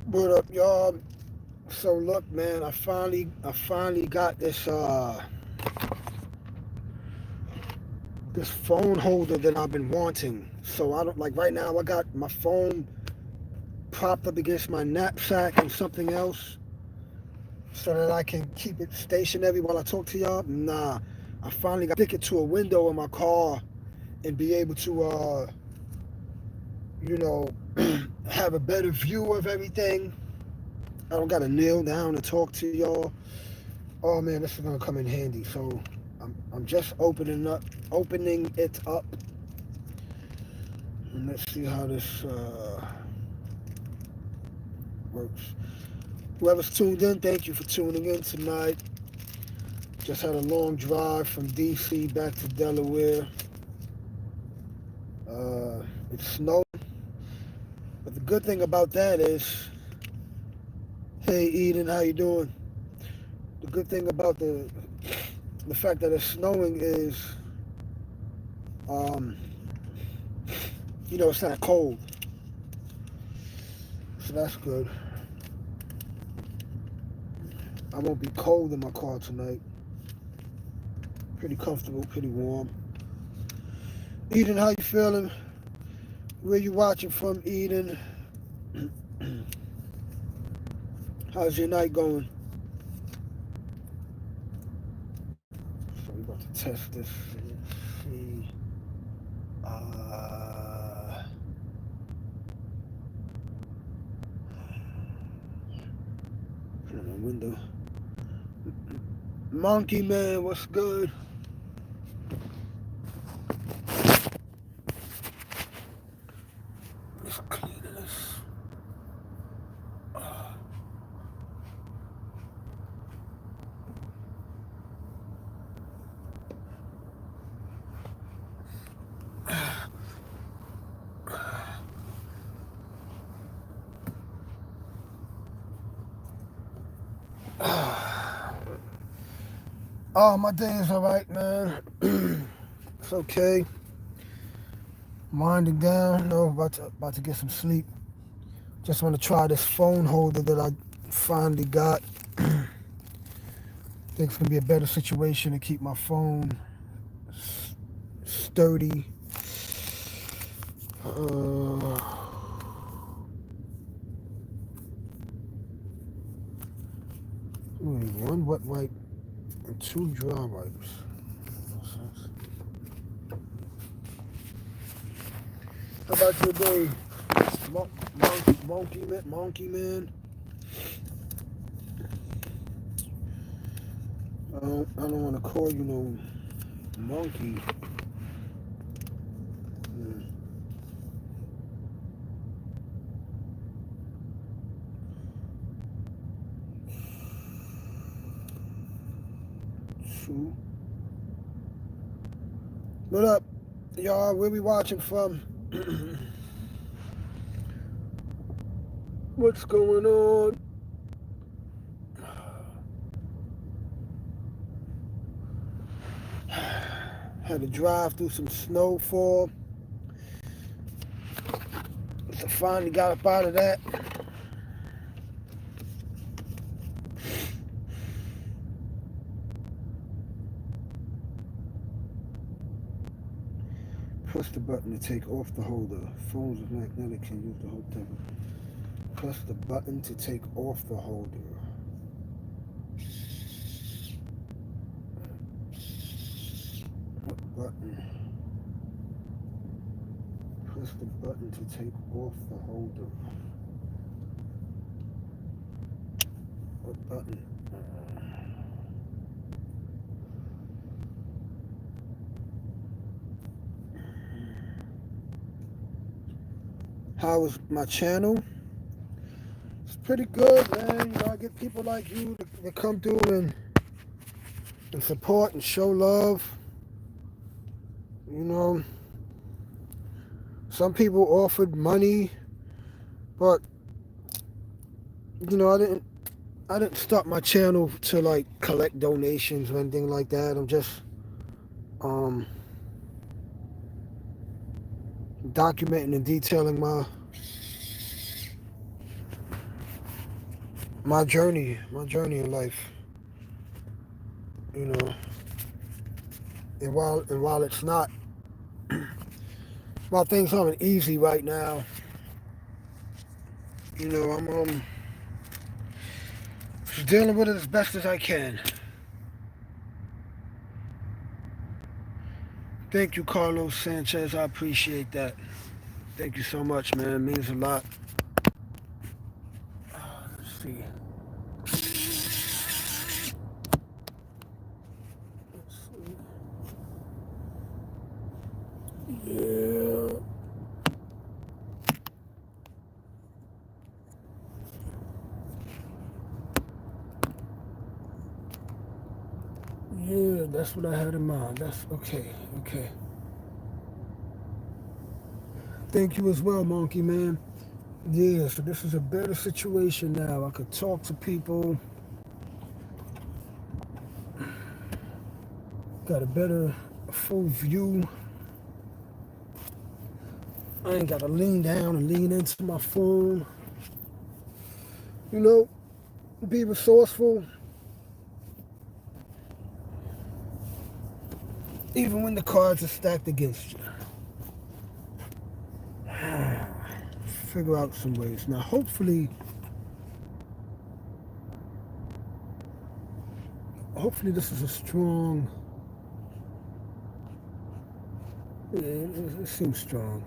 What up, y'all? So look, man, I finally got this phone holder that I've been wanting. So I don't like right now. I got my phone propped up against my knapsack and something else, so that I can keep it stationary while I talk to y'all. Nah, I finally got to stick it to a window in my car and be able to, you know, have a better view of everything. I don't gotta kneel down and talk to y'all. Oh man, this is gonna come in handy. So I'm just opening it up, and let's see how this works. Whoever's tuned in, thank you for tuning in tonight. Just had a long drive from DC back to Delaware. It snowed, but the good thing about that is, hey Eden, how you doing? The good thing about the fact that it's snowing is, um, it's not cold, so that's good. I won't be cold in my car tonight. Pretty comfortable, pretty warm. Eden, how you feeling? Where you watching from, Eden? How's your night going? So we're about to test this. See. Put on my window. Monkey man, what's good? Let's clean this. Oh, my day is alright, man. It's okay. Winding down. No, about to get some sleep. Just want to try this phone holder that I finally got. Think it's gonna be a better situation to keep my phone sturdy. One wet wipe and two dry wipes. How about your day, monkey man? I don't want to call you no monkey. Two. What up, y'all? Where we watching from? What's going on? Had to drive through some snowfall. So finally got up out of that. Press the button to take off the holder. Phones with magnetic can use the whole thing. Press the button to take off the holder. What button? Press the button to take off the holder. What button? How is my channel? It's pretty good, man. You know, I get people like you to come through and support and show love. You know, some people offered money, but you know, I didn't start my channel to like collect donations or anything like that. I'm just um, documenting and detailing my journey in life. You know, and while it's not, while things aren't easy right now, you know, I'm just dealing with it as best as I can. Thank you, Carlos Sanchez. I appreciate that. Thank you so much, man. It means a lot. Let's see. Yeah. Yeah, that's what I had in mind. That's okay. Okay. Thank you as well, Monkey Man. Yeah, so this is a better situation now. I could talk to people. Got a better full view. I ain't got to lean down and lean into my phone. You know, be resourceful. Even when the cards are stacked against you. Figure out some ways. Now, hopefully this is a strong. Yeah, it seems strong.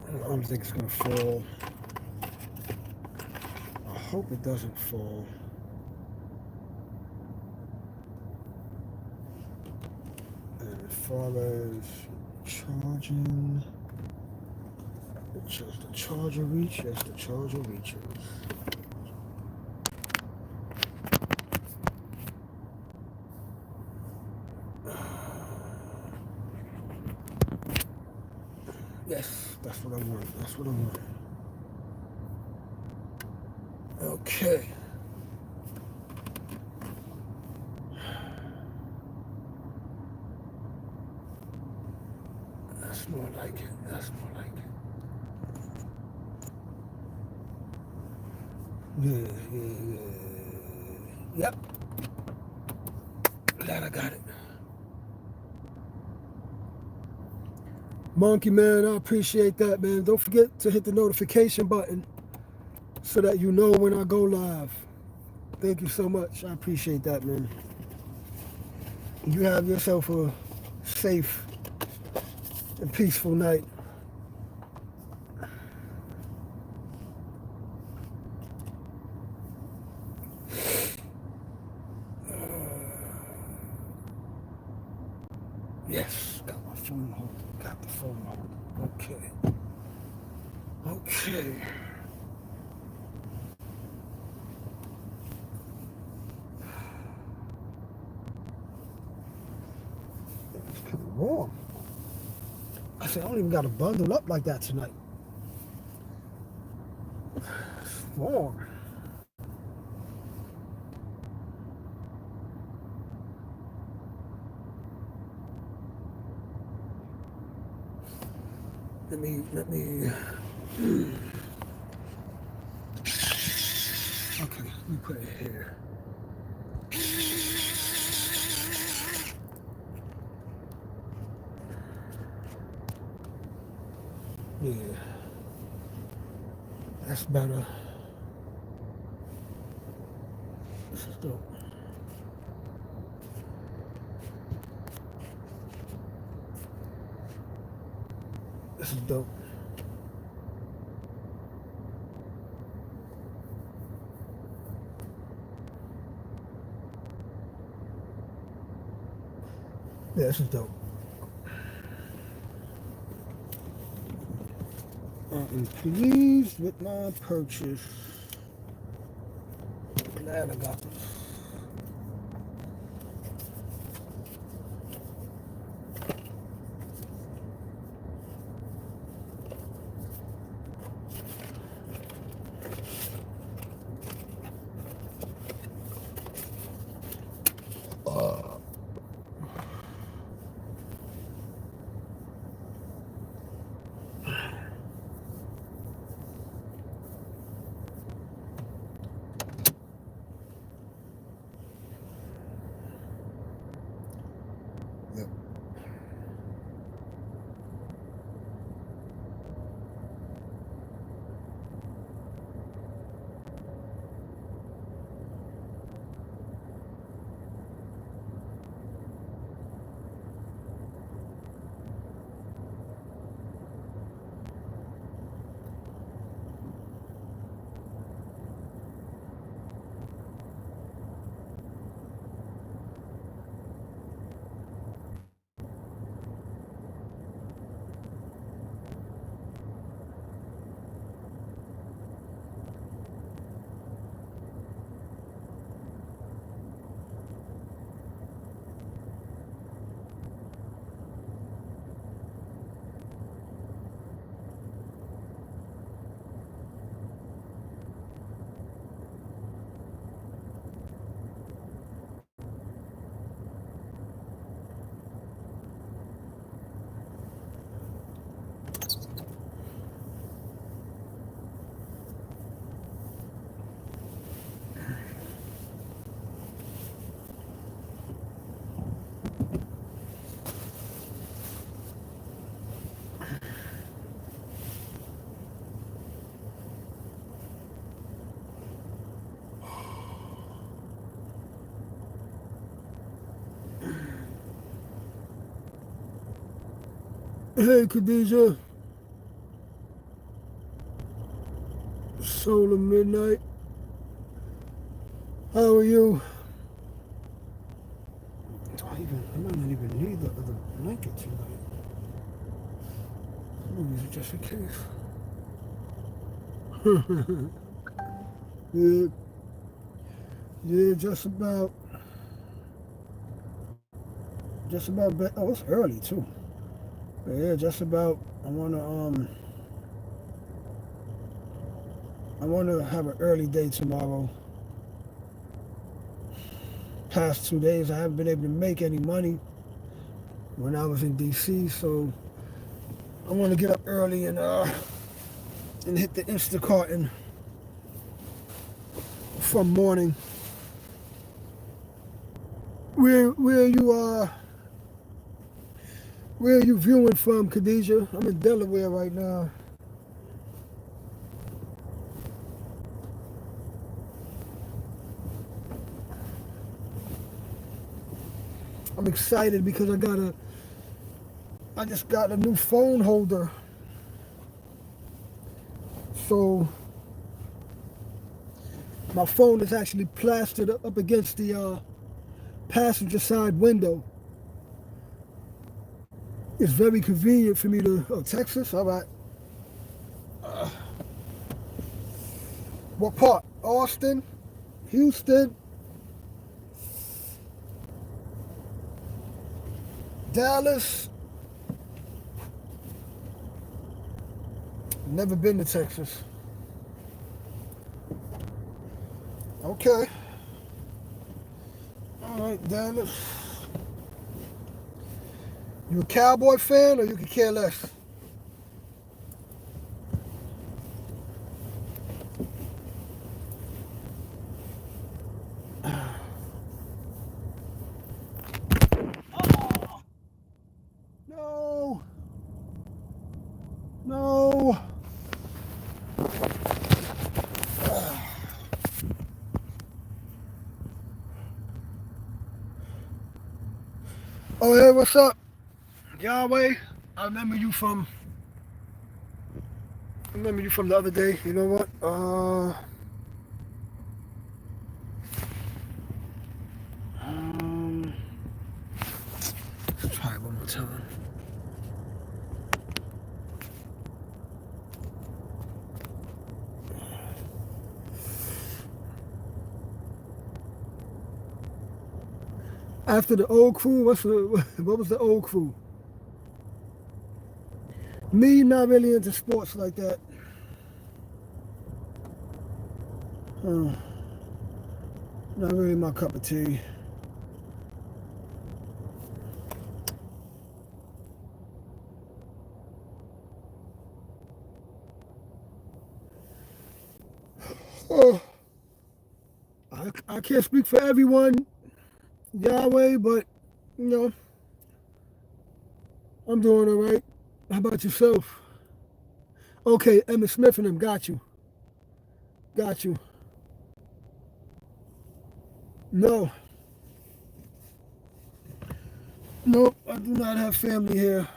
I don't think it's gonna fall. I hope it doesn't fall. And as far as charging, does the charger reach? Yes, the charger reaches. Yes, that's what I want. That's what I want. Okay. That's more like it. That's more like it. Yeah. Yep. Glad I got it. Monkey Man, I appreciate that, man. Don't forget to hit the notification button so that you know when I go live. Thank you so much. I appreciate that, man. You have yourself a safe and peaceful night. Yes, got my phone hold. Got the phone hold. Okay. Okay. It's kind of warm. I said, I don't even got to bundle up like that tonight. It's warm. Let me. Okay, let me put it here. Yeah. That's better. This is dope. This is dope. Yeah, this is dope. I'm pleased with my purchase. Glad I got this. Yep. Hey, Khadijah. Soul of Midnight. How are you? I might not even need the other blanket tonight. I'm gonna use it just in case. Yeah, yeah, just about. Oh, it's early too. But yeah, just about. I wanna have an early day tomorrow. Past 2 days, I haven't been able to make any money when I was in DC, so I want to get up early and hit the Instacart and from morning. Where you where are you viewing from, Khadijah? I'm in Delaware right now. I'm excited because I just got a new phone holder. So my phone is actually plastered up against the passenger side window. It's very convenient for me to. Oh, Texas? All right. What part? Austin? Houston? Dallas? Never been to Texas. Okay. All right, Dallas. You a Cowboy fan or you could care less? No. No. Oh, hey, what's up? Yahweh, I remember you from the other day. You know what? Let's try it one more time. After the old crew, what was the old crew? Me, not really into sports like that. Not really my cup of tea. Oh, I can't speak for everyone, Yahweh, but you know, I'm doing all right. How about yourself? Okay, Emmitt Smith and them, got you. Got you. No, nope, I do not have family here.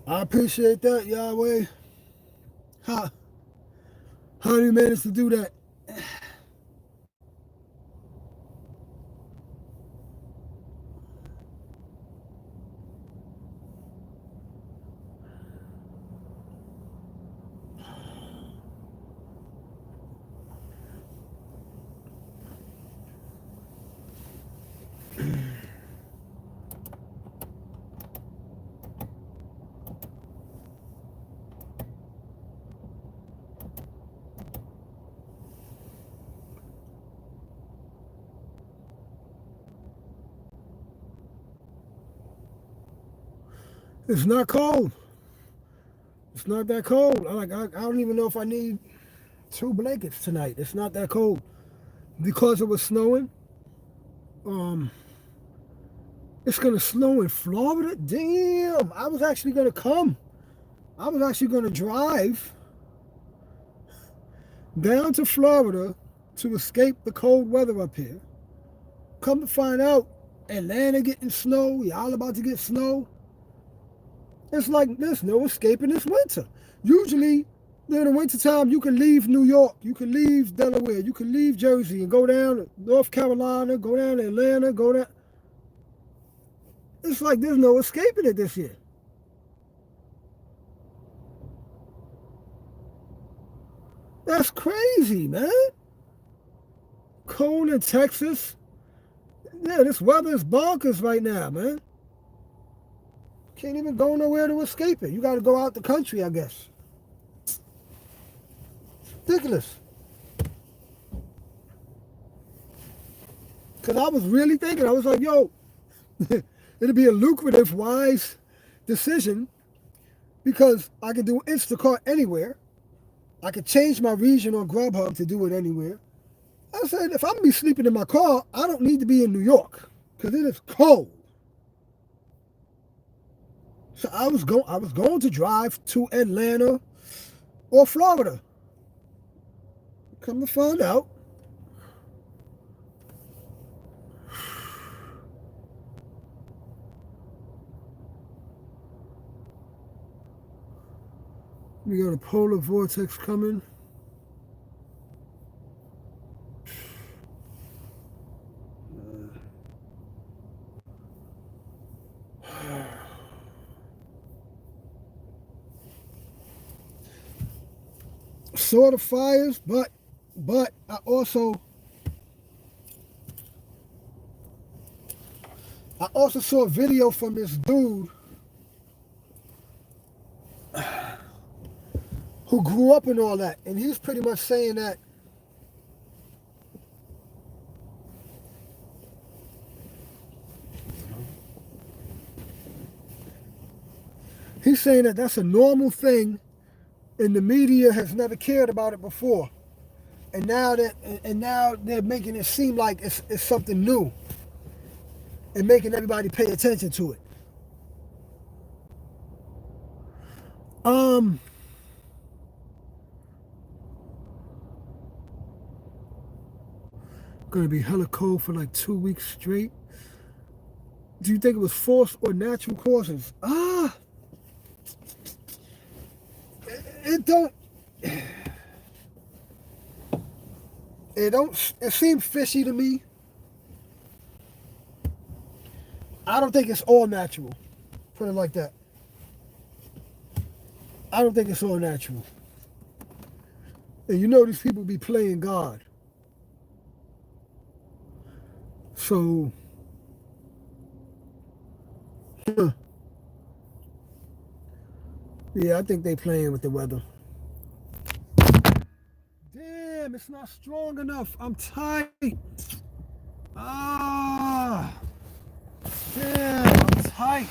I appreciate that, Yahweh. How, how do you manage to do that? It's not cold. It's not that cold. I don't even know if I need 2 blankets tonight. It's not that cold. Because it was snowing, um, it's gonna snow in Florida? Damn, I was actually gonna come. I was actually gonna drive down to Florida to escape the cold weather up here. Come to find out, Atlanta getting snow, y'all about to get snow. It's like there's no escaping this winter. Usually, during the wintertime, you can leave New York, you can leave Delaware, you can leave Jersey and go down to North Carolina, go down to Atlanta, go down. It's like there's no escaping it this year. That's crazy, man. Cold in Texas. Yeah, this weather is bonkers right now, man. Can't even go nowhere to escape it. You got to go out the country, I guess. Ridiculous. Because I was really thinking, I was like, yo, it'd be a lucrative, wise decision because I can do Instacart anywhere. I could change my region on GrubHub to do it anywhere. I said, if I'm going to be sleeping in my car, I don't need to be in New York because it is cold. So I was going to drive to Atlanta or Florida. Come to find out, we got a polar vortex coming. Saw the fires, but I also saw a video from this dude who grew up in all that, and he's pretty much saying that that's a normal thing, and the media has never cared about it before, and now they're making it seem like it's something new, and making everybody pay attention to it. Gonna be hella cold for like 2 weeks straight. Do you think it was forced or natural causes? it don't. It seems fishy to me. I don't think it's all natural. Put it like that. I don't think it's all natural. And you know these people be playing God. So, yeah, I think they playing with the weather. Damn, it's not strong enough. I'm tight. Ah, damn, I'm tight.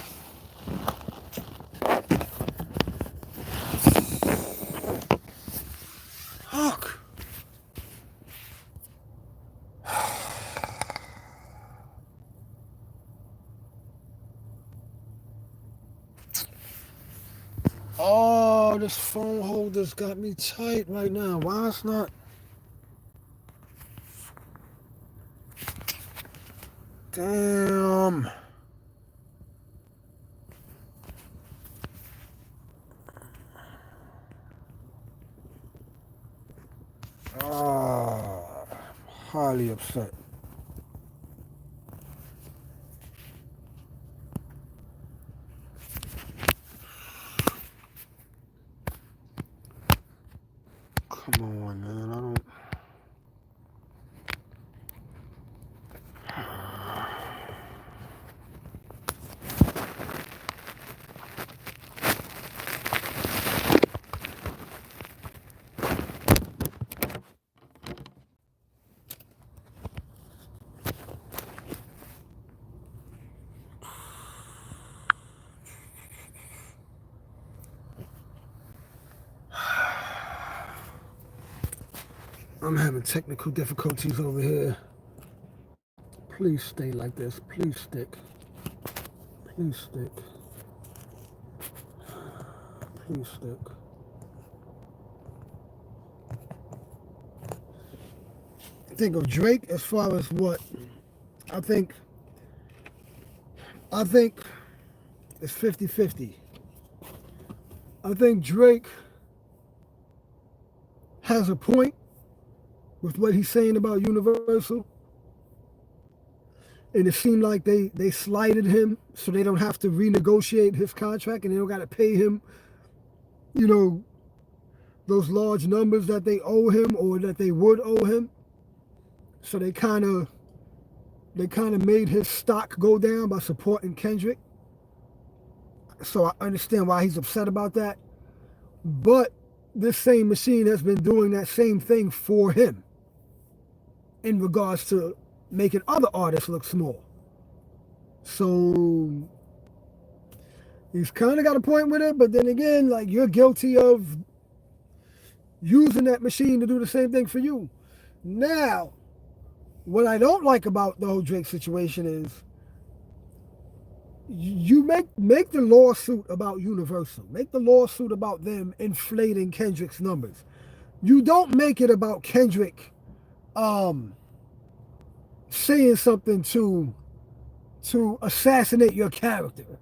Fuck. Oh, this phone holder's got me tight right now. Why it's not? Damn. Ah, highly upset. Come on, man. I don't. I'm having technical difficulties over here. Please stay like this. Please stick. Please stick. Please stick. Think of Drake as far as what? I think it's 50-50. I think Drake has a point with what he's saying about Universal. And it seemed like they slighted him so they don't have to renegotiate his contract and they don't got to pay him, you know, those large numbers that they owe him or that they would owe him. So they kind of made his stock go down by supporting Kendrick. So I understand why he's upset about that. But this same machine has been doing that same thing for him in regards to making other artists look small. So he's kind of got a point with it, but then again, like, you're guilty of using that machine to do the same thing for you. Now, what I don't like about the whole Drake situation is you make the lawsuit about Universal. Make the lawsuit about them inflating Kendrick's numbers. You don't make it about Kendrick saying something to assassinate your character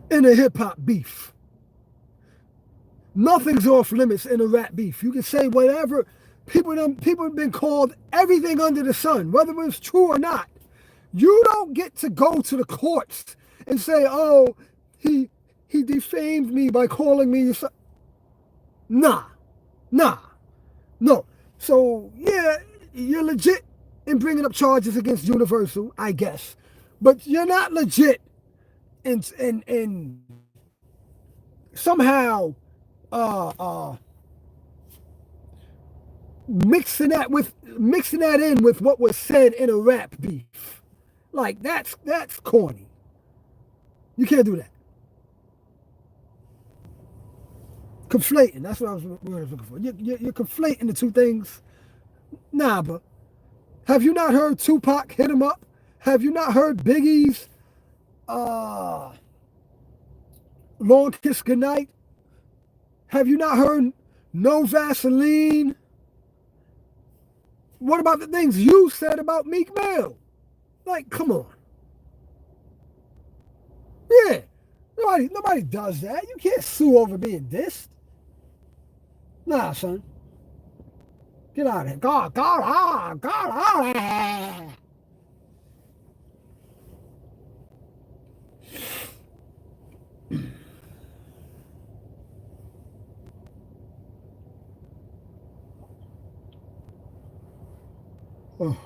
in a hip-hop beef. Nothing's off limits in a rap beef. You can say whatever. People have been called everything under the sun, whether it's true or not. You don't get to go to the courts and say, oh, he defamed me by calling me. Nah. No. So, yeah, you're legit in bringing up charges against Universal, I guess. But you're not legit in somehow mixing that in with what was said in a rap beef. Like, that's corny. You can't do that. Conflating. That's what I was looking for. You're conflating the two things. Nah, but have you not heard Tupac hit him up? Have you not heard Biggie's Long Kiss Goodnight? Have you not heard No Vaseline? What about the things you said about Meek Mill? Like, come on. Yeah. No, Nobody does that. You can't sue over being dissed. Nah, son. Get out of here. God, oh.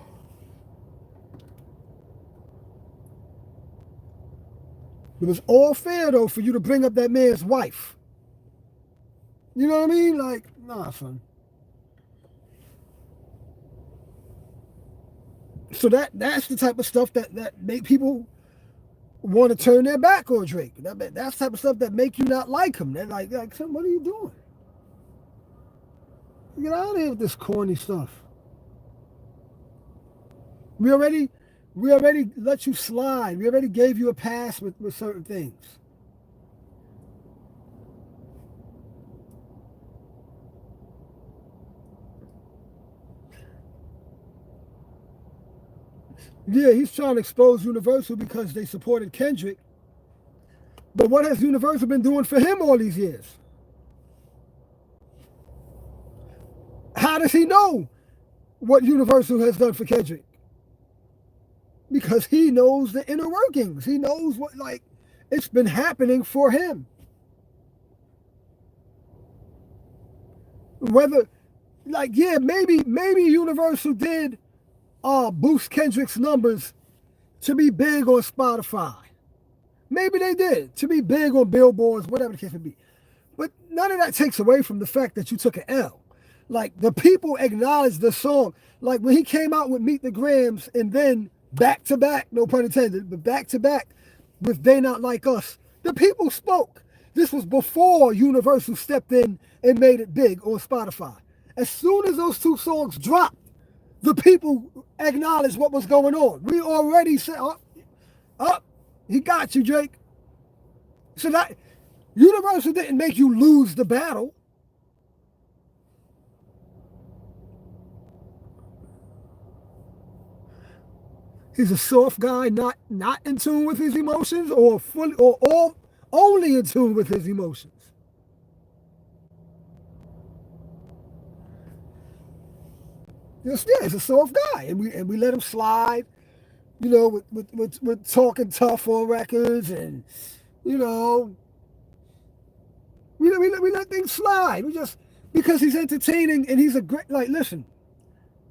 It was all fair, though, for you to bring up that man's wife. You know what I mean? Like, nah, son. So that's the type of stuff that make people want to turn their back on Drake. That's the type of stuff that make you not like him. They're like, son, what are you doing? Get out of here with this corny stuff. We already let you slide. We already gave you a pass with certain things. Yeah, he's trying to expose Universal because they supported Kendrick. But what has Universal been doing for him all these years? How does he know what Universal has done for Kendrick? Because he knows the inner workings. He knows what, like, it's been happening for him. Whether, like, yeah, maybe Universal did boost Kendrick's numbers to be big on Spotify. Maybe they did, to be big on billboards, whatever the case may be. But none of that takes away from the fact that you took an L. Like, the people acknowledged the song. Like, when he came out with Meet the Grams and then back-to-back, no pun intended, but back-to-back with They Not Like Us, the people spoke. This was before Universal stepped in and made it big on Spotify. As soon as those two songs dropped, the people acknowledged what was going on. We already said, he got you, Drake. So that Universal didn't make you lose the battle. He's a soft guy, not in tune with his emotions, or fully, or all only in tune with his emotions. He's a soft guy, and we let him slide. You know, with talking tough on records, and you know, we let things slide. We just, because he's entertaining and he's a great, like, listen,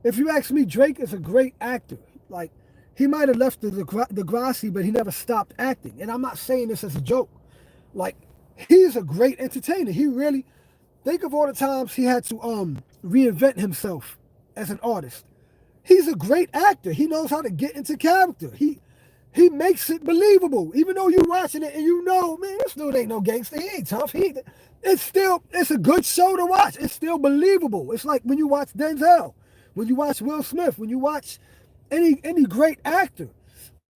if you ask me, Drake is a great actor. Like, he might have left the Degrassi, but he never stopped acting. And I'm not saying this as a joke. Like, he's a great entertainer. He really, think of all the times he had to reinvent himself as an artist. He's a great actor. He knows how to get into character. He makes it believable. Even though you're watching it and you know, man, this dude ain't no gangster. He ain't tough. It's a good show to watch. It's still believable. It's like when you watch Denzel, when you watch Will Smith, when you watch any great actor.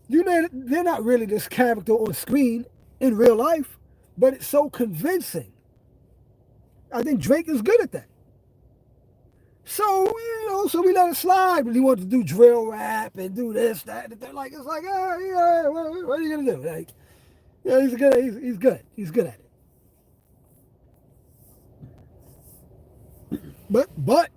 You know, they're not really this character on screen in real life, but it's so convincing. I think Drake is good at that. So, you know, so we let it slide. But he wanted to do drill rap and do this, that, and that. Like, it's like, yeah, what are you gonna do? Like, yeah, he's good. He's good at it. But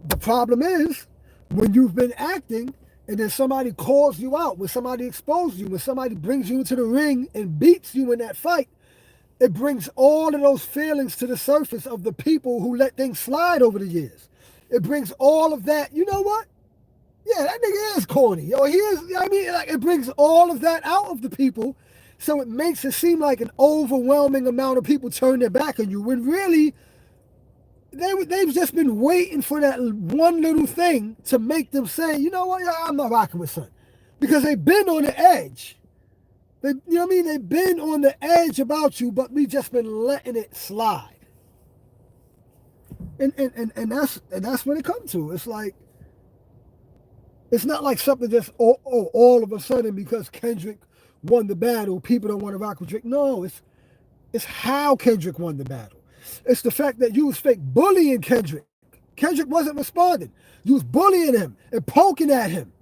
the problem is, when you've been acting and then somebody calls you out, when somebody exposes you, when somebody brings you into the ring and beats you in that fight, it brings all of those feelings to the surface of the people who let things slide over the years. It brings all of that. You know what? Yeah, that nigga is corny. Or he is, I mean, like, it brings all of that out of the people. So it makes it seem like an overwhelming amount of people turn their back on you, when really they've just been waiting for that one little thing to make them say, you know what, yeah, I'm not rocking with son. Because they've been on the edge. You know what I mean? They've been on the edge about you, but we just been letting it slide. And that's what it comes to. It's like, it's not like something just all of a sudden because Kendrick won the battle, people don't want to rock with Drake. No, it's how Kendrick won the battle. It's the fact that you was fake bullying Kendrick. Kendrick wasn't responding. You was bullying him and poking at him.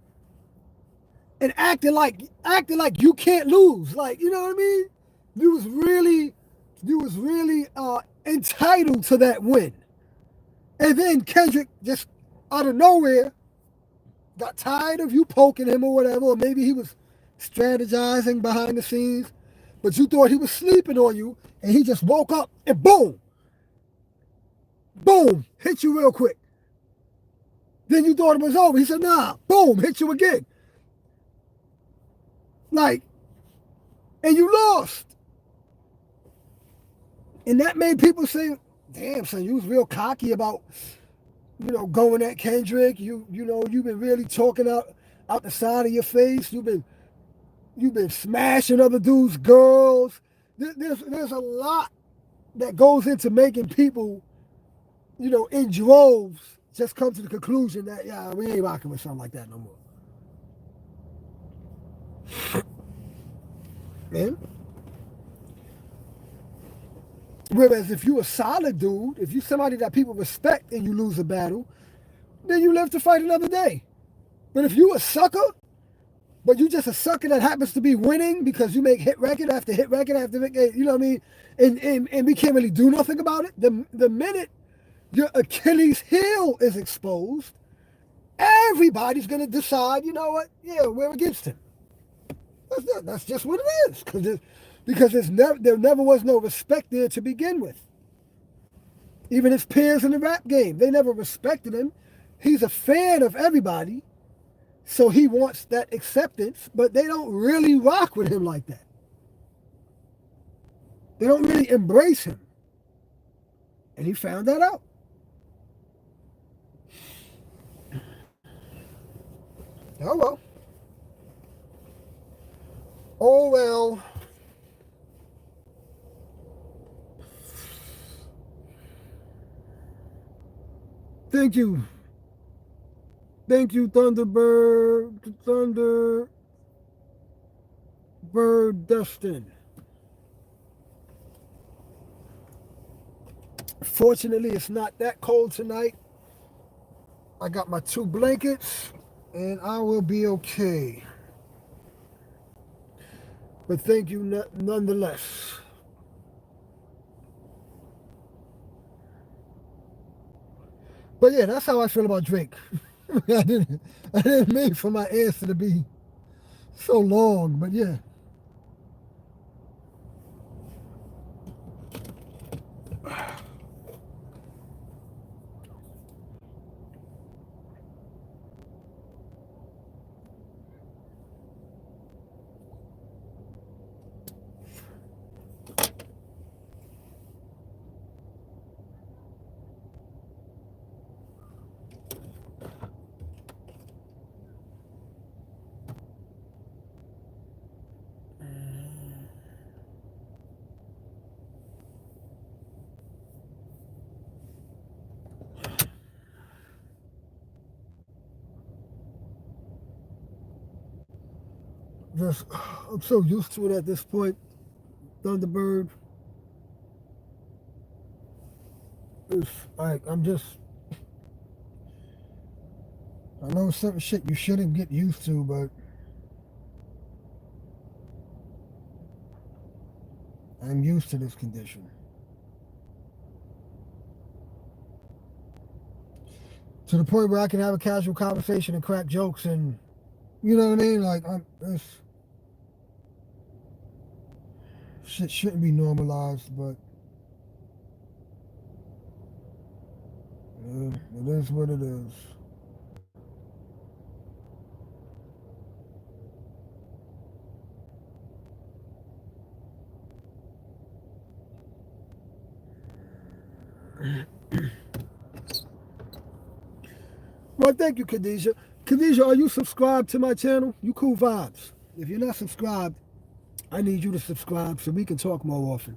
and acting like you can't lose. Like, you know what I mean? You was really entitled to that win. And then Kendrick just out of nowhere got tired of you poking him or whatever, or maybe he was strategizing behind the scenes, but you thought he was sleeping on you, and he just woke up and boom, boom, hit you real quick. Then you thought it was over. He said, nah, boom, hit you again. Like, and you lost. And that made people say, damn, son, you was real cocky about, going at Kendrick. You've been really talking out the side of your face. You've been smashing other dudes' girls. There's a lot that goes into making people, in droves, just come to the conclusion that, yeah, we ain't rocking with something like that no more. Man. Whereas if you a solid dude, if you somebody that people respect and you lose a battle, then you live to fight another day. But if you a sucker, but you just a sucker that happens to be winning because you make hit record after hit record after hit record, you know what I mean? And we can't really do nothing about it. The minute your Achilles heel is exposed, everybody's going to decide, you know what? Yeah, we're against him. That's just what it is. Because there never was no respect there to begin with. Even his peers in the rap game, they never respected him. He's a fan of everybody, so he wants that acceptance, but they don't really rock with him like that. They don't really embrace him. And he found that out. Oh, well. Oh, well. Thank you. Thank you, Thunderbird Dustin. Fortunately, it's not that cold tonight. I got my 2 blankets, and I will be okay. But thank you nonetheless. But yeah, that's how I feel about Drake. I didn't mean for my answer to be so long, but yeah. I'm so used to it at this point, Thunderbird. It's like I know it's certain shit you shouldn't get used to, but I'm used to this condition. To the point where I can have a casual conversation and crack jokes, and you know what I mean? Like, this shit shouldn't be normalized, but it is what it is. Well, thank you, Khadijah. Khadijah, are you subscribed to my channel? You cool vibes. If you're not subscribed, I need you to subscribe so we can talk more often.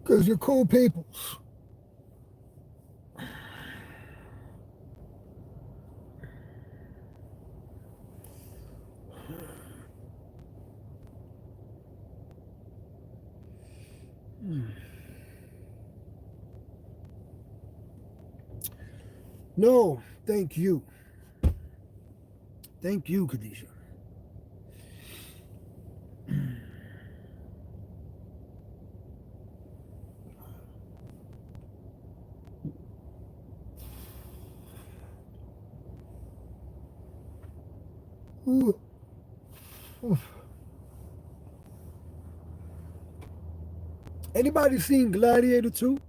Because you're cool peoples. No, thank you. Thank you, Khadijah. Ooh, ooh. Anybody seen Gladiator 2?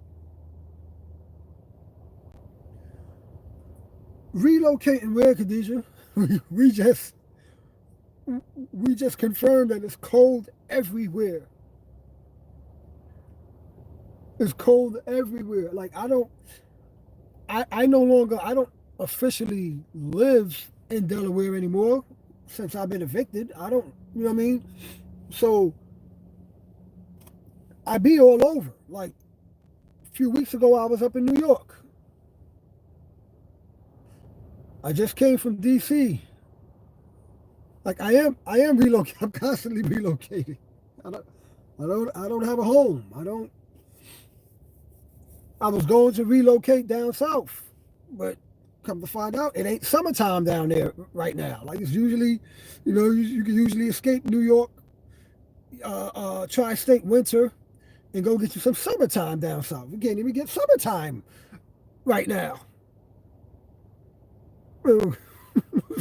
Relocating where, Khadijah? we just we just confirmed that it's cold everywhere. It's cold everywhere. Like I no longer I don't officially live in Delaware anymore since I've been evicted. I don't, you know what I mean? So I be all over. Like a few weeks ago I was up in New York. I just came from DC. Like I am relocating. I'm constantly relocating. I don't I don't have a home. I was going to relocate down south, but come to find out, it ain't summertime down there right now. Like it's usually, you can usually escape New York, tri-state winter, and go get you some summertime down south. You can't even get summertime right now.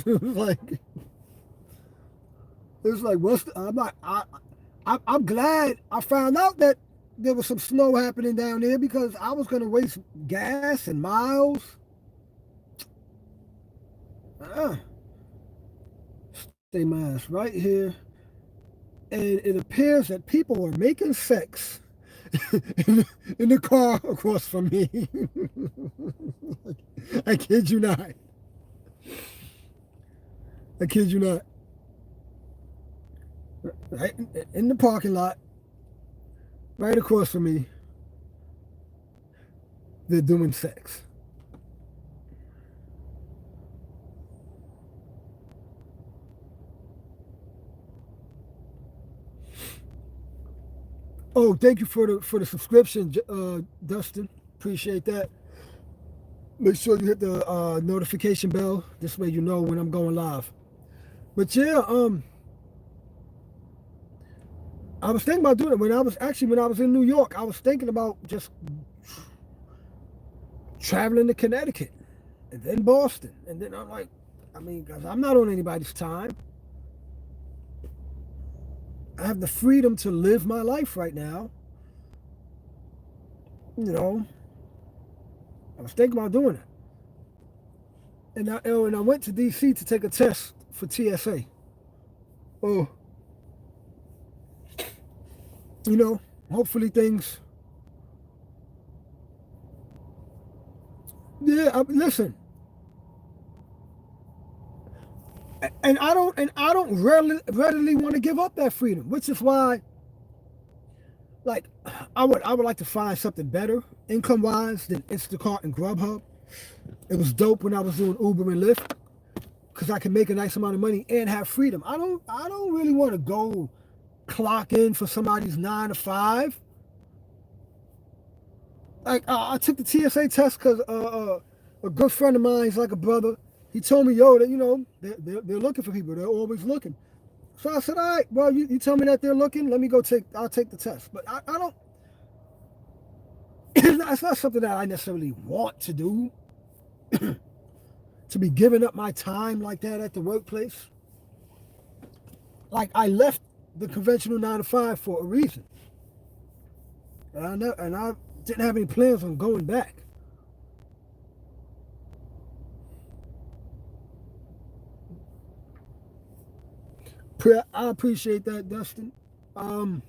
like it's like I'm not. I'm glad I found out that there was some snow happening down there because I was gonna waste gas and miles. Uh, Stay my ass right here, and it appears that people are making sex in the car across from me. I kid you not. I kid you not. Right in the parking lot, right across from me, they're doing sex. Oh, thank you for the subscription, Dustin. Appreciate that. Make sure you hit the notification bell. This way you know when I'm going live. But yeah, I was thinking about doing it when I was in New York. I was thinking about just traveling to Connecticut and then Boston, and then I'm like, I mean, because I'm not on anybody's time. I have the freedom to live my life right now. You know, I was thinking about doing it, and I went to DC to take a test for TSA. Oh, you know, hopefully things. Yeah, listen, and I don't readily want to give up that freedom, which is why, like, I would like to find something better income wise than Instacart and GrubHub. It was dope when I was doing Uber and Lyft because I can make a nice amount of money and have freedom. I don't really want to go clock in for somebody's 9 to 5. Like I took the TSA test because a good friend of mine, he's like a brother. He told me, yo, that they're looking for people. They're always looking. So I said, all right, well, you tell me that they're looking. Let me go I'll take the test. But I don't. It's not something that I necessarily want to do. To be giving up my time like that at the workplace. Like I left the conventional 9 to 5 for a reason, and I didn't have any plans on going back. I appreciate that, Dustin. Um,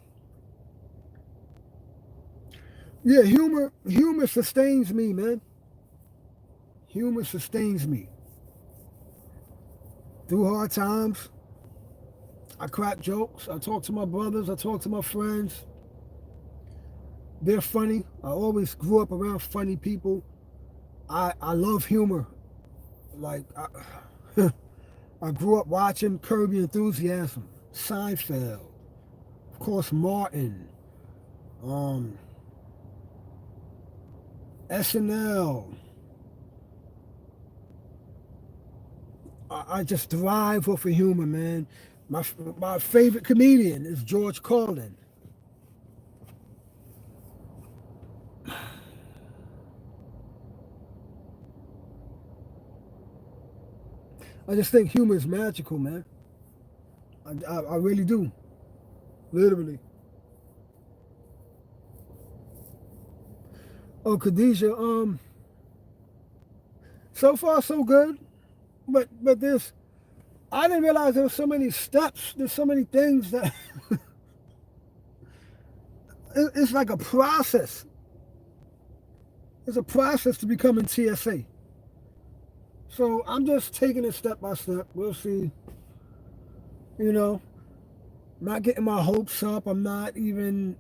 yeah, humor sustains me, man. Humor sustains me through hard times. I crack jokes. I talk to my brothers. I talk to my friends. They're funny. I always grew up around funny people. I love humor. Like I grew up watching Curb Your Enthusiasm, Seinfeld, of course Martin, um, SNL, I just thrive off of humor, man. My favorite comedian is George Carlin. I just think humor is magical, man. I really do, literally. Oh, Khadijah, so far so good, but there's I didn't realize there were so many steps. There's so many things that it's like a process. It's a process to becoming TSA. So I'm just taking it step by step. We'll see. You know, not getting my hopes up. I'm not even.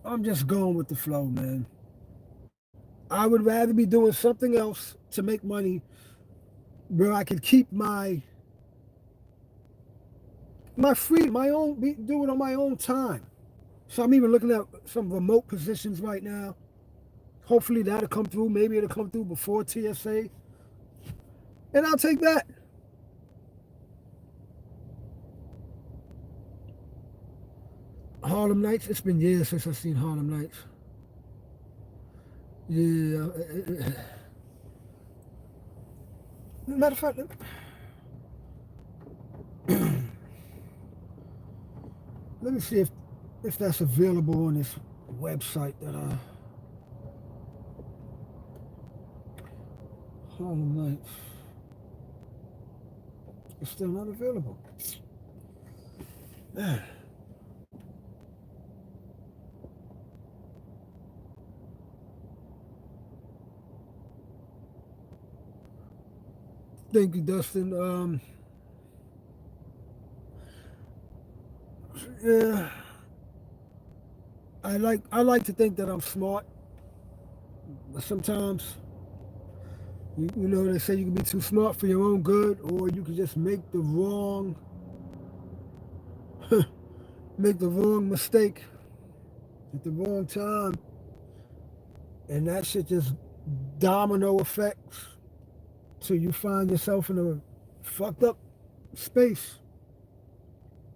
I'm just going with the flow, man. I would rather be doing something else to make money where I can keep my free, my own, do it on my own time. So I'm even looking at some remote positions right now. Hopefully that'll come through. Maybe it'll come through before TSA, and I'll take that. Harlem Nights. It's been years since I've seen Harlem Nights. Yeah. Matter of fact, let me see if that's available on this website that Harlem Nights. It's still not available. Man. Thank you, Dustin. Yeah, I like to think that I'm smart, but sometimes they say you can be too smart for your own good, or you can just make the wrong mistake at the wrong time, and that shit just domino effects till you find yourself in a fucked up space,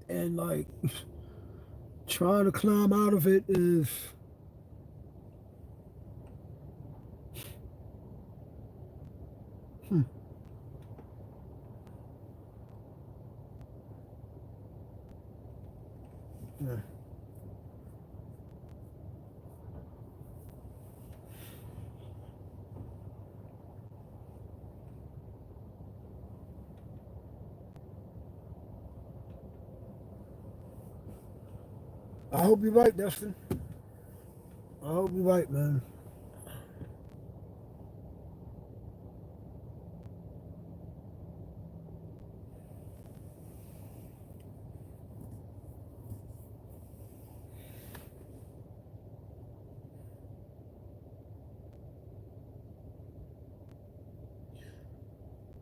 and like trying to climb out of it is. Hmm, yeah. I hope you're right, Dustin. I hope you're right, man.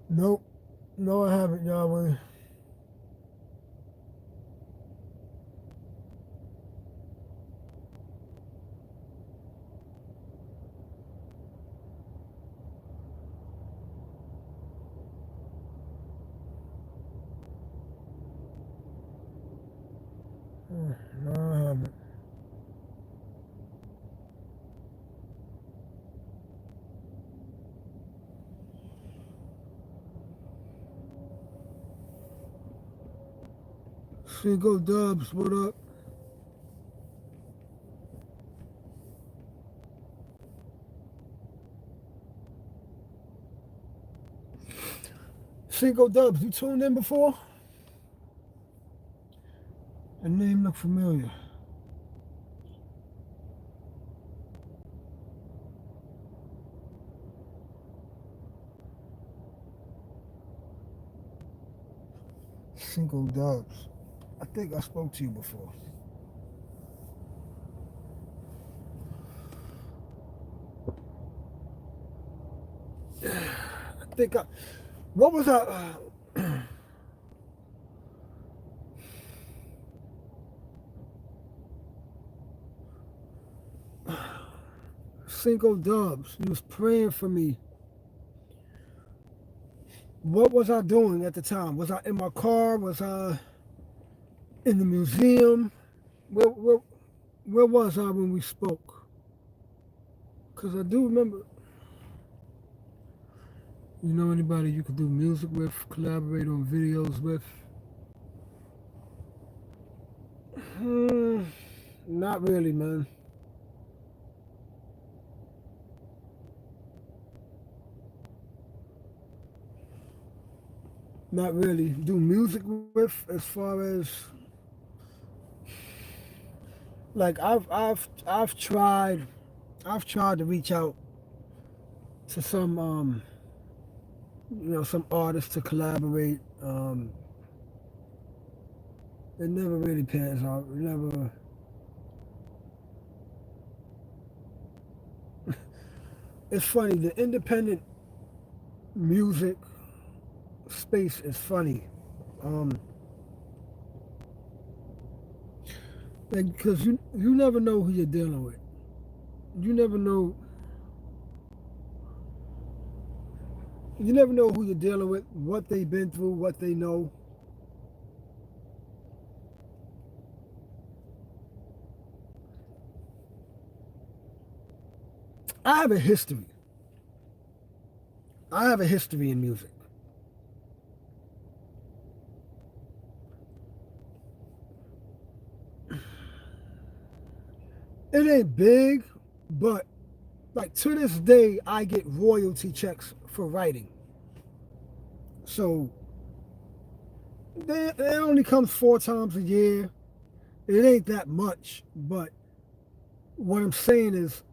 Nope. No, I haven't, Yahweh. No, I haven't. Cinco Dubs, what up? Cinco Dubs, you tuned in before? The name look familiar. Cinco Dubs. I think I spoke to you before. I think I. What was that? Cinco Dubs. He was praying for me. What was I doing at the time? Was I in my car? Was I in the museum? Where was I when we spoke? Because I do remember. You know anybody you could do music with, collaborate on videos with? Hmm, not really, man. Not really. Do music with as far as like I've tried to reach out to some some artists to collaborate. It never really pans out. It never. It's funny. The independent music space is funny. Um, because you never know who you're dealing with. You never know. You never know who you're dealing with, what they've been through, what they know. I have a history. I have a history in music. It ain't big, but like to this day, I get royalty checks for writing. So it only comes 4 times a year. It ain't that much, but what I'm saying is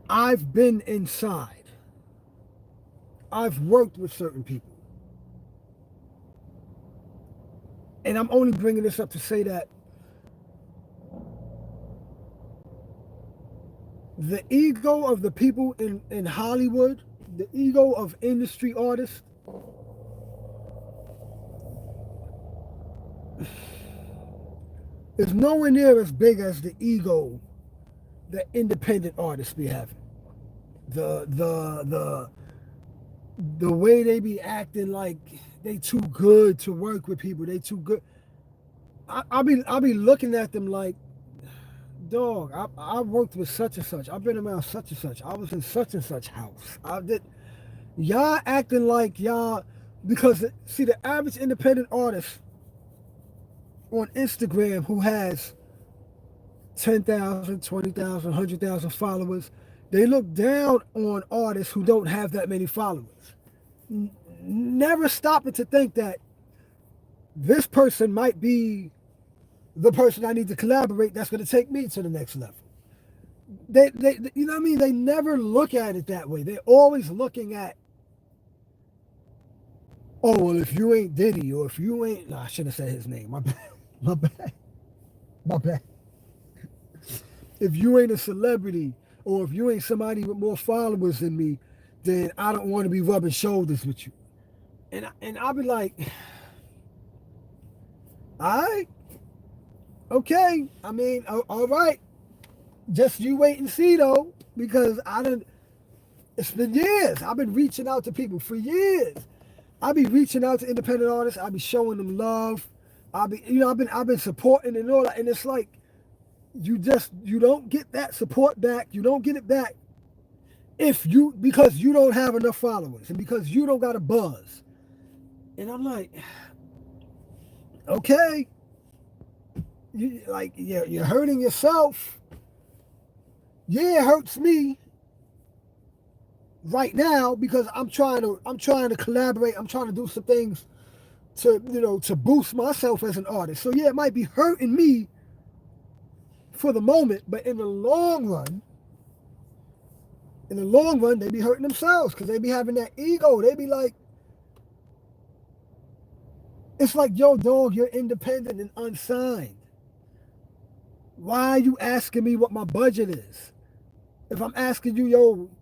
I've been inside. I've worked with certain people. And I'm only bringing this up to say that the ego of the people in Hollywood, the ego of industry artists, is nowhere near as big as the ego that independent artists be having. The the way they be acting like they too good to work with people. They too good. I be looking at them like, dog. I worked with such and such. I've been around such and such. I was in such and such house. I did. Y'all acting like y'all because see the average independent artist on Instagram who has 10,000, 20,000, 100,000 followers, they look down on artists who don't have that many followers. Never stop it to think that this person might be the person I need to collaborate that's going to take me to the next level. You know what I mean? They never look at it that way. They're always looking at, oh, well, if you ain't Diddy or if you ain't, no, I shouldn't have said his name. My bad. My bad. My bad. If you ain't a celebrity or if you ain't somebody with more followers than me, then I don't want to be rubbing shoulders with you. And I'll be like, all right, okay. I mean, all right. Just you wait and see though, because it's been years. I've been reaching out to people for years. I'll be reaching out to independent artists. I'll be showing them love. I've been supporting and all that. And it's like, you don't get that support back. You don't get it back because you don't have enough followers and because you don't got a buzz. And I'm like, okay, you're hurting yourself. Yeah, it hurts me right now because I'm trying to collaborate. I'm trying to do some things to boost myself as an artist. So yeah, it might be hurting me for the moment, but in the long run, they be hurting themselves because they be having that ego. They be like, it's like, yo, dog, you're independent and unsigned. Why are you asking me what my budget is? If I'm asking you,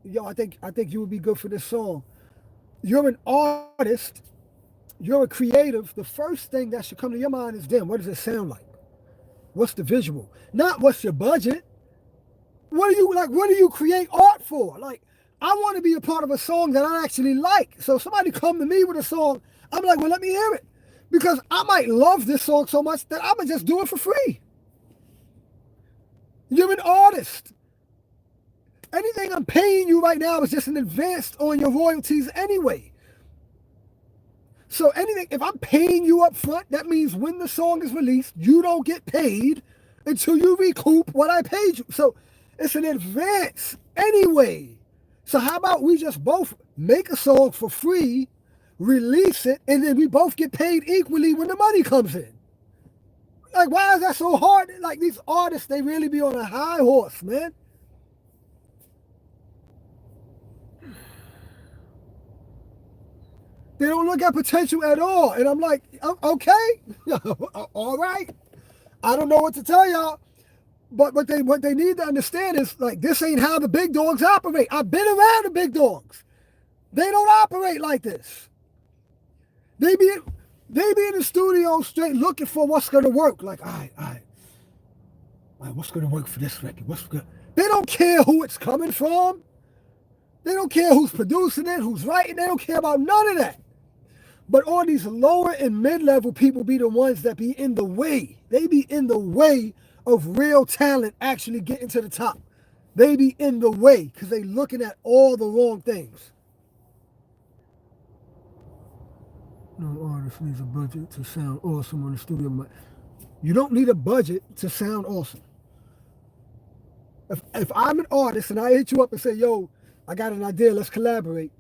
yo, I think you would be good for this song. You're an artist. You're a creative. The first thing that should come to your mind is, damn, what does it sound like? What's the visual? Not what's your budget. What do you create art for? Like, I want to be a part of a song that I actually like. So if somebody come to me with a song, I'm like, well, let me hear it. Because I might love this song so much that I'm going to just do it for free. You're an artist. Anything I'm paying you right now is just an advance on your royalties anyway. So anything, if I'm paying you up front, that means when the song is released, you don't get paid until you recoup what I paid you. So it's an advance anyway. So how about we just both make a song for free, release it, and then we both get paid equally when the money comes in? Like, why is that so hard? Like, these artists, they really be on a high horse, man. They don't look at potential at all. And I'm like, okay, all right. I don't know what to tell y'all. But what they need to understand is, like, this ain't how the big dogs operate. I've been around the big dogs. They don't operate like this. They be in the studio straight looking for what's going to work. Like, all right, what's going to work for this record? They don't care who it's coming from. They don't care who's producing it, who's writing. They don't care about none of that. But all these lower and mid-level people be the ones that be in the way. They be in the way of real talent actually getting to the top. They be in the way because they looking at all the wrong things. No artist needs a budget to sound awesome on the studio mic. You don't need a budget to sound awesome. If I'm an artist and I hit you up and say, yo, I got an idea, let's collaborate.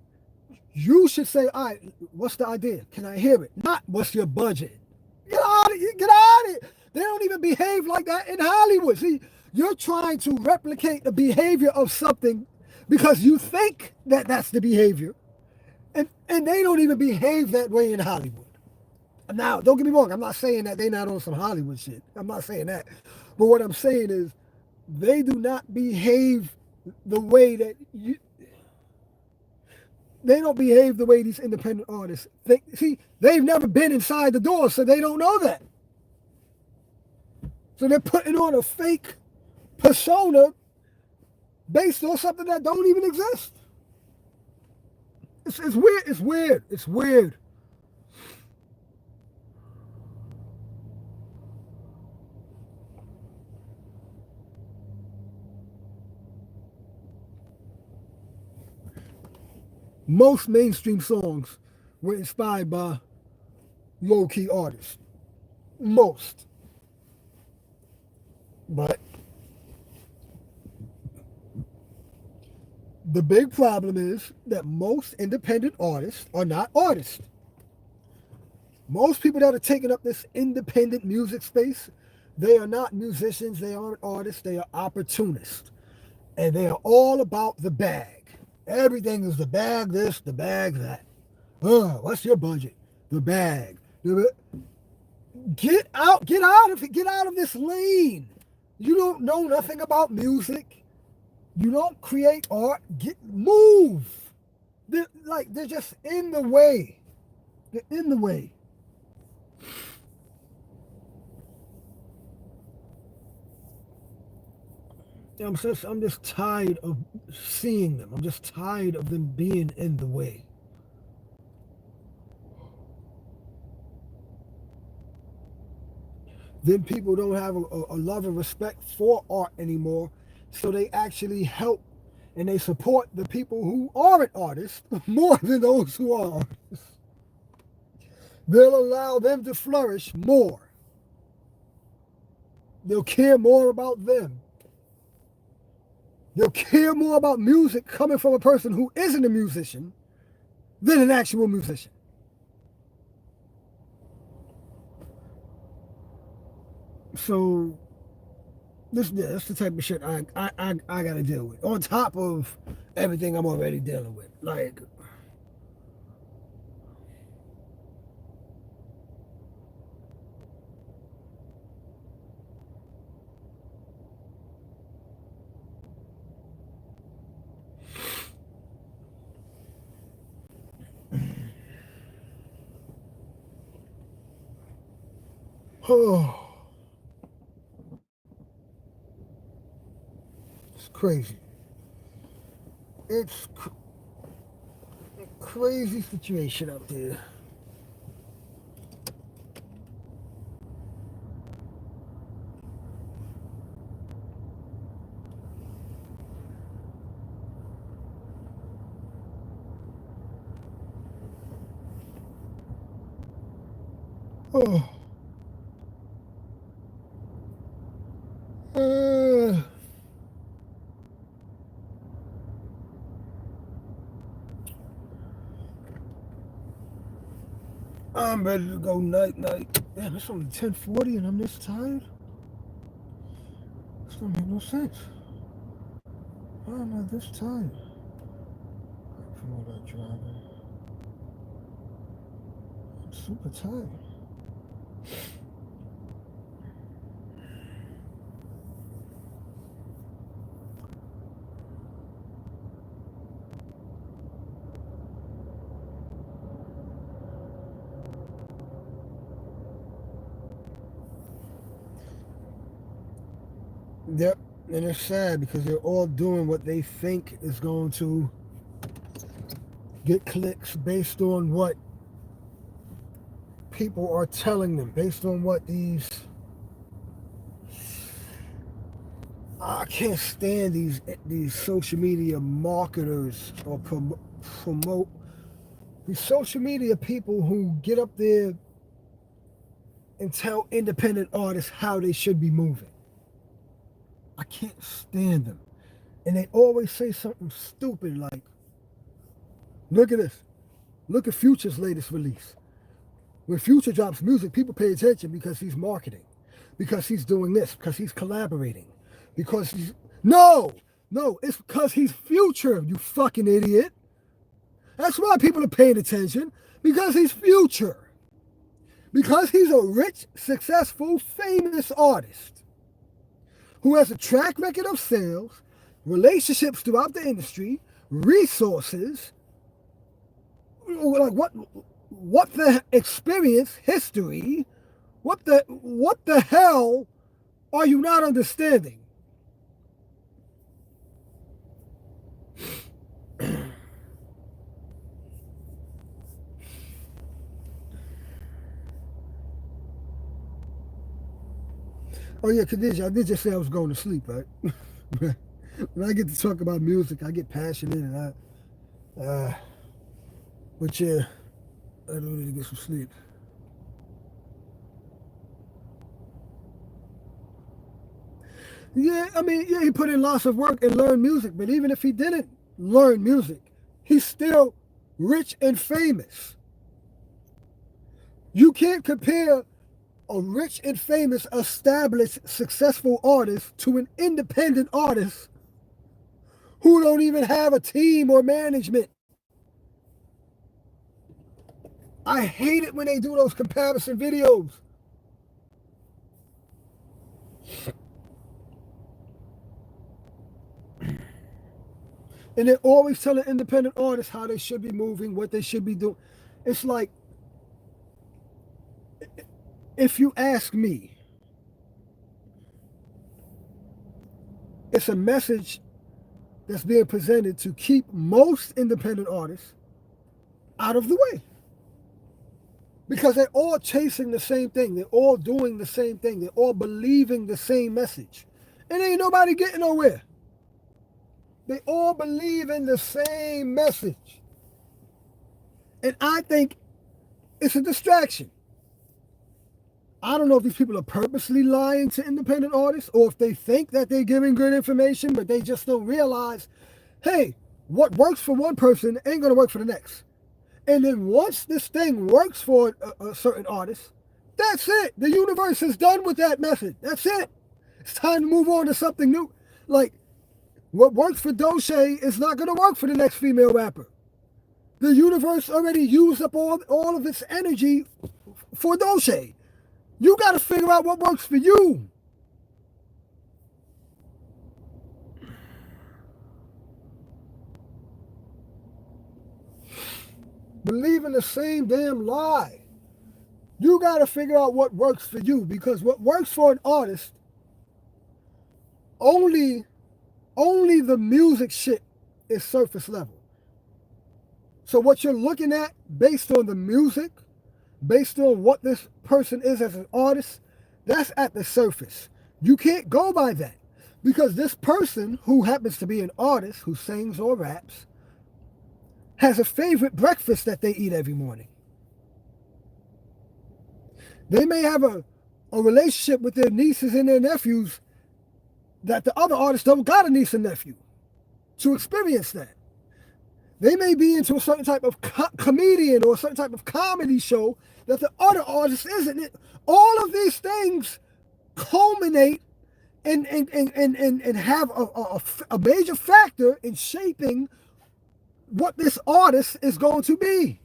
You should say, all right, what's the idea? Can I hear it? Not, what's your budget? Get out of it. They don't even behave like that in Hollywood. See, you're trying to replicate the behavior of something because you think that that's the behavior. And they don't even behave that way in Hollywood. Now, don't get me wrong. I'm not saying that they're not on some Hollywood shit. I'm not saying that. But what I'm saying is they do not behave the way that you... They don't behave the way these independent artists think. See, they've never been inside the door, so they don't know that. So they're putting on a fake persona based on something that don't even exist. It's weird. It's weird. Most mainstream songs were inspired by low-key artists. Most. But the big problem is that most independent artists are not artists. Most people that are taking up this independent music space, they are not musicians, they aren't artists, they are opportunists. And they are all about the bag. Everything is the bag this, the bag that. What's your budget? The bag. Get out of this lane. You don't know nothing about music. You don't create art. Move. They're just in the way. They're in the way. I'm just tired of seeing them. I'm just tired of them being in the way. Then people don't have a love and respect for art anymore, so they actually help and they support the people who aren't artists more than those who are artists. They'll allow them to flourish more. They'll care more about them. They'll care more about music coming from a person who isn't a musician than an actual musician. So that's the type of shit I gotta deal with. On top of everything I'm already dealing with. Like, oh, it's crazy. It's crazy situation out there. Oh. I'm ready to go night. Damn, it's only 10:40 and I'm this tired? This don't make no sense. Why am I this tired? From all that driving. I'm super tired. Yep, and it's sad because they're all doing what they think is going to get clicks based on what people are telling them, based on what these... I can't stand these social media marketers or promote these social media people who get up there and tell independent artists how they should be moving. I can't stand them. And they always say something stupid like, look at this. Look at Future's latest release. When Future drops music, people pay attention because he's marketing, because he's doing this, because he's collaborating, because he's... No, it's because he's Future, you fucking idiot. That's why people are paying attention, because he's Future. Because he's a rich, successful, famous artist who has a track record of sales, relationships throughout the industry, resources, like what the experience, history, what the hell are you not understanding? Oh yeah, Khadija, I did just say I was going to sleep, right? When I get to talk about music, I get passionate and but yeah, I do need to get some sleep. Yeah, I mean, yeah, he put in lots of work and learned music, but even if he didn't learn music, he's still rich and famous. You can't compare a rich and famous, established, successful artist to an independent artist who don't even have a team or management. I hate it when they do those comparison videos. And they're always telling independent artists how they should be moving, what they should be doing. It's like, if you ask me, it's a message that's being presented to keep most independent artists out of the way. Because they're all chasing the same thing. They're all doing the same thing. They're all believing the same message. And ain't nobody getting nowhere. They all believe in the same message. And I think it's a distraction. I don't know if these people are purposely lying to independent artists or if they think that they're giving good information, but they just don't realize, hey, what works for one person ain't going to work for the next. And then once this thing works for a certain artist, that's it. The universe is done with that method. That's it. It's time to move on to something new. Like, what works for Doche is not going to work for the next female rapper. The universe already used up all of its energy for Doche. You got to figure out what works for you. Believe in the same damn lie. You got to figure out what works for you, because what works for an artist, only the music shit is surface level. So what you're looking at based on the music, based on what this person is as an artist, that's at the surface. You can't go by that because this person who happens to be an artist who sings or raps has a favorite breakfast that they eat every morning. They may have a relationship with their nieces and their nephews that the other artists don't got a niece and nephew to experience that. They may be into a certain type of comedian or a certain type of comedy show that the other artist isn't. All of these things culminate and have a major factor in shaping what this artist is going to be.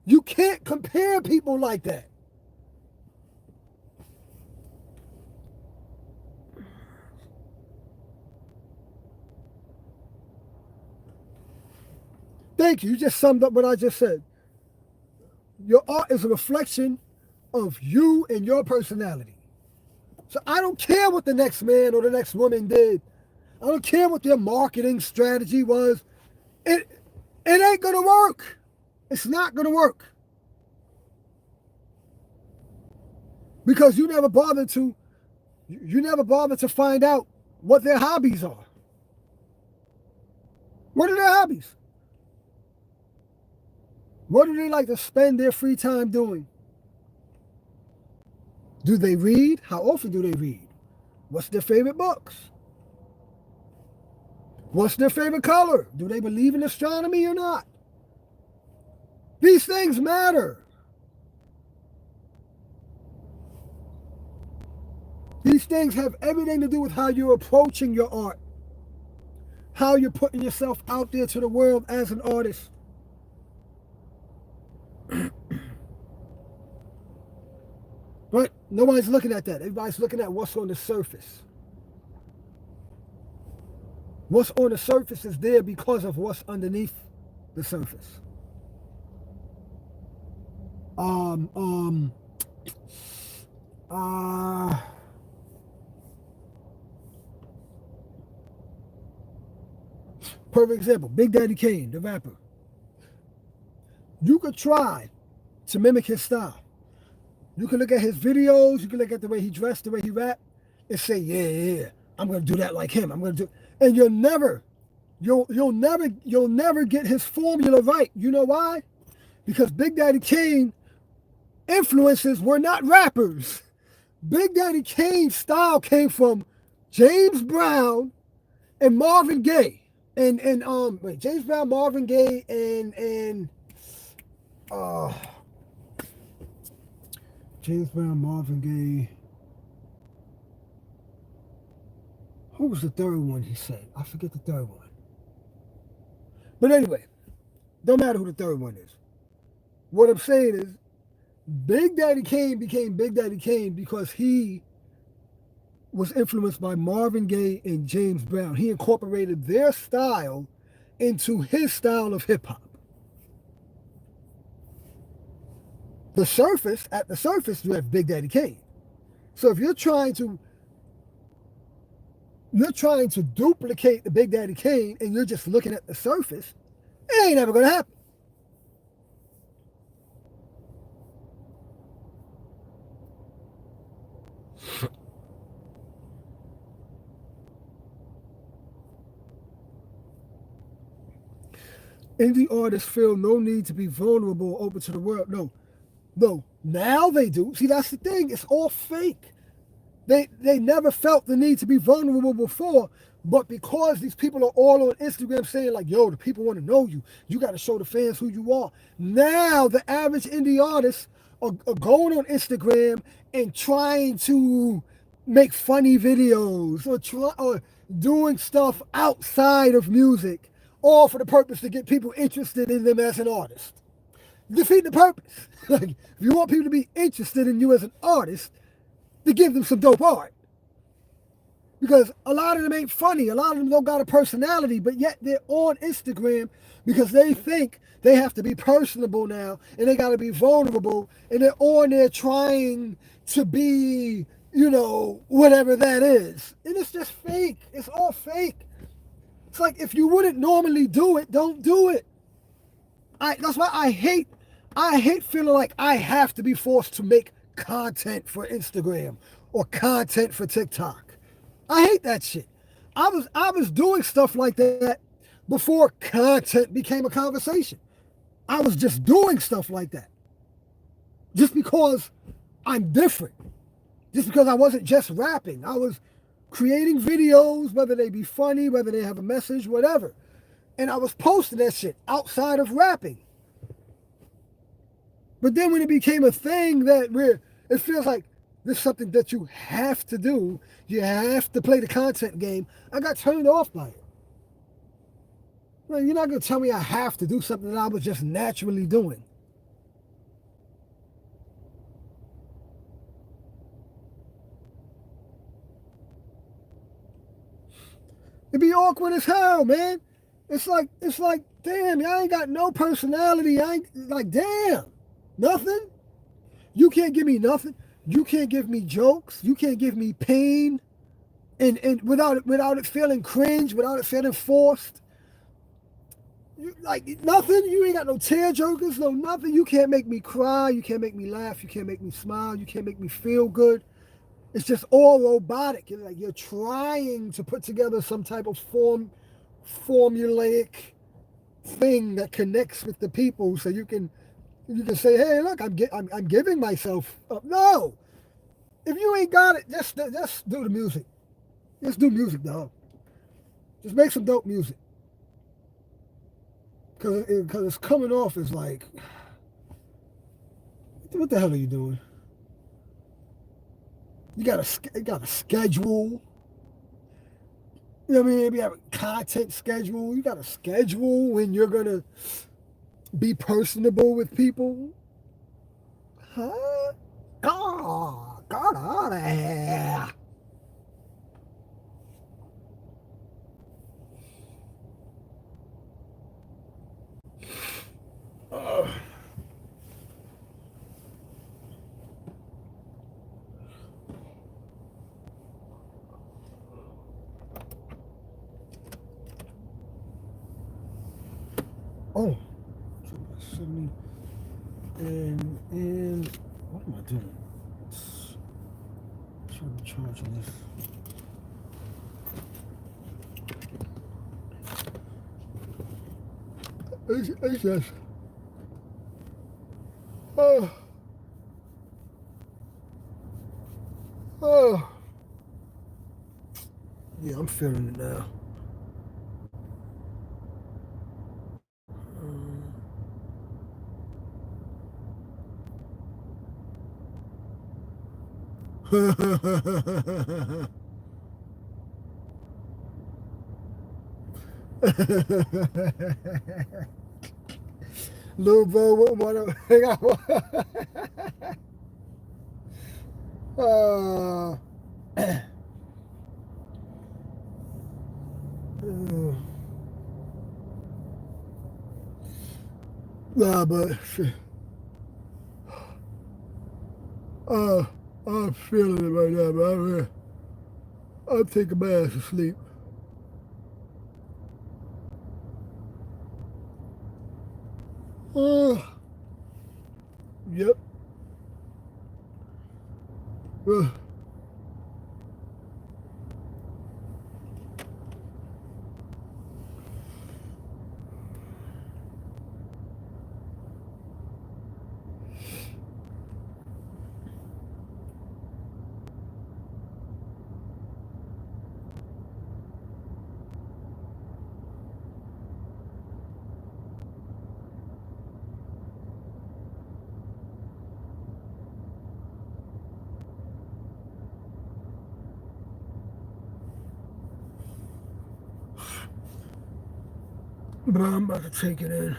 You can't compare people like that. Thank you. You just summed up what I just said. Your art is a reflection of you and your personality. So I don't care what the next man or the next woman did. I don't care what their marketing strategy was. It ain't going to work. It's not going to work. Because you never bothered to find out what their hobbies are. What are their hobbies? What do they like to spend their free time doing? Do they read? How often do they read? What's their favorite books? What's their favorite color? Do they believe in astronomy or not? These things matter. These things have everything to do with how you're approaching your art, how you're putting yourself out there to the world as an artist. But nobody's looking at that. Everybody's looking at what's on the surface. What's on the surface is there because of what's underneath the surface. Perfect example, Big Daddy Kane, the rapper. You could try to mimic his style. You can look at his videos, you can look at the way he dressed, the way he rapped, and say, yeah, I'm gonna do that like him. I'm gonna do, and you'll never get his formula right. You know why? Because Big Daddy Kane influences were not rappers. Big Daddy Kane's style came from James Brown and Marvin Gaye. James Brown, Marvin Gaye, James Brown, Marvin Gaye. Who was the third one he said? I forget the third one. But anyway, don't matter who the third one is. What I'm saying is, Big Daddy Kane became Big Daddy Kane because he was influenced by Marvin Gaye and James Brown. He incorporated their style into his style of hip-hop. At the surface, you have Big Daddy Kane. So if you're trying to duplicate the Big Daddy Kane and you're just looking at the surface, it ain't ever gonna happen. Indie artists feel no need to be vulnerable, open to the world. No. Now they do. See, that's the thing. It's all fake. They never felt the need to be vulnerable before, but because these people are all on Instagram saying like, yo, the people want to know you. You got to show the fans who you are. Now the average indie artists are going on Instagram and trying to make funny videos or doing stuff outside of music, all for the purpose to get people interested in them as an artist. Defeat the purpose. Like, if you want people to be interested in you as an artist, to give them some dope art. Because a lot of them ain't funny. A lot of them don't got a personality, but yet they're on Instagram because they think they have to be personable now and they got to be vulnerable and they're on there trying to be, whatever that is. And it's just fake. It's all fake. It's like if you wouldn't normally do it, don't do it. That's why I hate feeling like I have to be forced to make content for Instagram or content for TikTok. I hate that shit. I was doing stuff like that before content became a conversation. I was just doing stuff like that. Just because I'm different. Just because I wasn't just rapping. I was creating videos, whether they be funny, whether they have a message, whatever. And I was posting that shit outside of rapping. But then when it became a thing it feels like this is something that you have to do, you have to play the content game, I got turned off by it. Well, you're not going to tell me I have to do something that I was just naturally doing. It'd be awkward as hell, man. It's like, damn, I ain't got no personality. I ain't like, damn, nothing. You can't give me nothing. You can't give me jokes. You can't give me pain, and without it feeling cringe, without it feeling forced. Like nothing. You ain't got no tear jerkers, no nothing. You can't make me cry. You can't make me laugh. You can't make me smile. You can't make me feel good. It's just all robotic. You're trying to put together some type of formulaic thing that connects with the people, so you can say, hey, look, I'm giving myself up. No, if you ain't got it, just do the music. Just do music, dog. Just make some dope music. Cause it's coming off as like, what the hell are you doing? You got a schedule. You know what I mean? You have a content schedule. You got a schedule when you're gonna be personable with people. Huh? God out of here. Oh, 70 and what am I doing? Trying to charge this. It's just oh yeah, I'm feeling it now. Little bro, what nah, but I'm feeling it right now, man. I'll take a bath to sleep. Yep. But I'm about to take it in.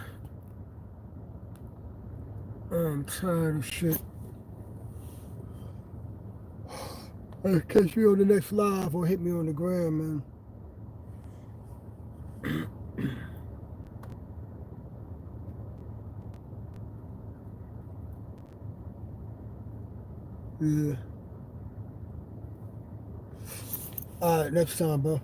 I'm tired of shit. Catch me on the next live or hit me on the gram, man. Yeah. All right, next time, bro.